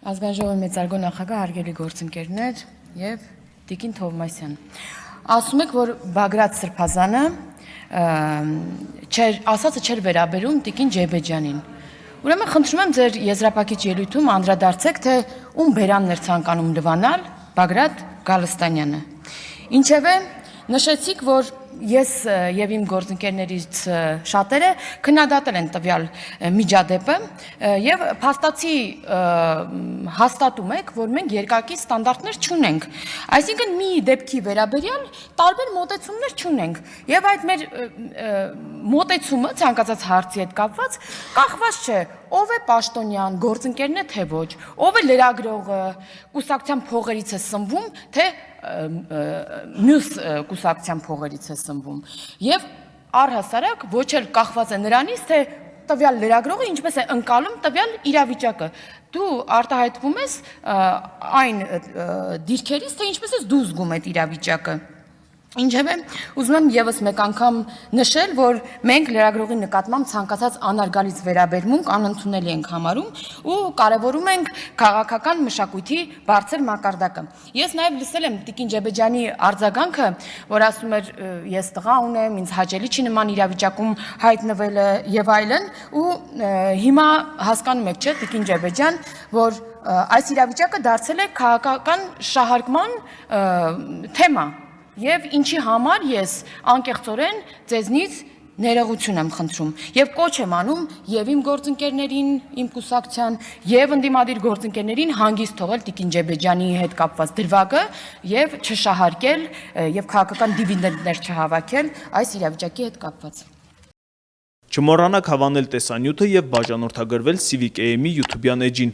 Ազգային ժողովի մեծարգո նախագահ, հարգելի գործընկերներ եւ Տիկին Թովմասյան։ Ասում եք, որ Բագրատ Սրբազանը ասածը չէր վերաբերում Տիկին Ջեբեջյանին։ Ուրեմն խնդրում եմ ձեր եզրափակիչ ելույթում անդրադարձեք, թե ում բերանն էր ցանկանում լվանալ Բագրատ Գալստանյանը։ Ինչևէ, նշեցիք, որ ես եւ իմ գործընկերներից շատերը քննադատել են տվյալ միջադեպը եւ փաստացի հաստատում եք, որ մենք երկակի ստանդարտներ չունենք։ Այսինքն մի դեպքի վերաբերյալ տարբեր մոտեցումներ չունենք եւ այդ մեր մոտեցումը ցանկացած հարցի հետ կապված կախված չէ ով է պաշտոնյան, գործընկերն է թե ոչ, ով է լրագրողը, կուսակցության փողերից է սնվում, թե մյուս կուսակցության փողերից է սնվում։ Եվ առհասարակ ոչ էլ կախված է նրանից, թե տվյալ լրագրողը ինչպես է ընկալում տվյալ իրավիճակը։ Դու արտահայտվում ես այն դիրքերից, թե ինչպես ես դու զգում այդ իրավիճակը։ Ինչևէ, ուզում եմ եւս մեկ անգամ նշել, որ մենք լրագրողի նկատմամբ ցանկացած անարգալից վերաբերմունք անընդունելի ենք համարում ու կարևորում ենք քաղաքական մշակույթի բարձր մակարդակը։ Ես նաեւ լսել եմ Տիկին Ջեբեջյանի արձագանքը, որ ասում էր ես տղա ունեմ, ինձ հաճելի չի նման իրավիճակում հայտնվելը եւ այլն, ու հիմա հասկանում եք, չէ, Տիկին Ջեբեջյան, որ այս իրավիճակը դարձել է քաղաքական շահարկման թեմա։ Եվ ինչի համար ես անկեղծորեն ձեզնից ներողություն եմ խնդրում եւ կոչ եմ անում եւ իմ գործընկերներին, իմ կուսակցության եւ ընդդիմադիր գործընկերներին հանգիստ թողել Տիկին Ջեբեջյանի հետ կապված դրվագը եւ չշահարկել եւ քաղաքական դիվիդենդներ չհավաքել այս իրավիճակի հետ կապված։ Չմոռանաք հավանել տեսանյութը եւ բաժանորդագրվել Civic AM-ի YouTube-յան էջին։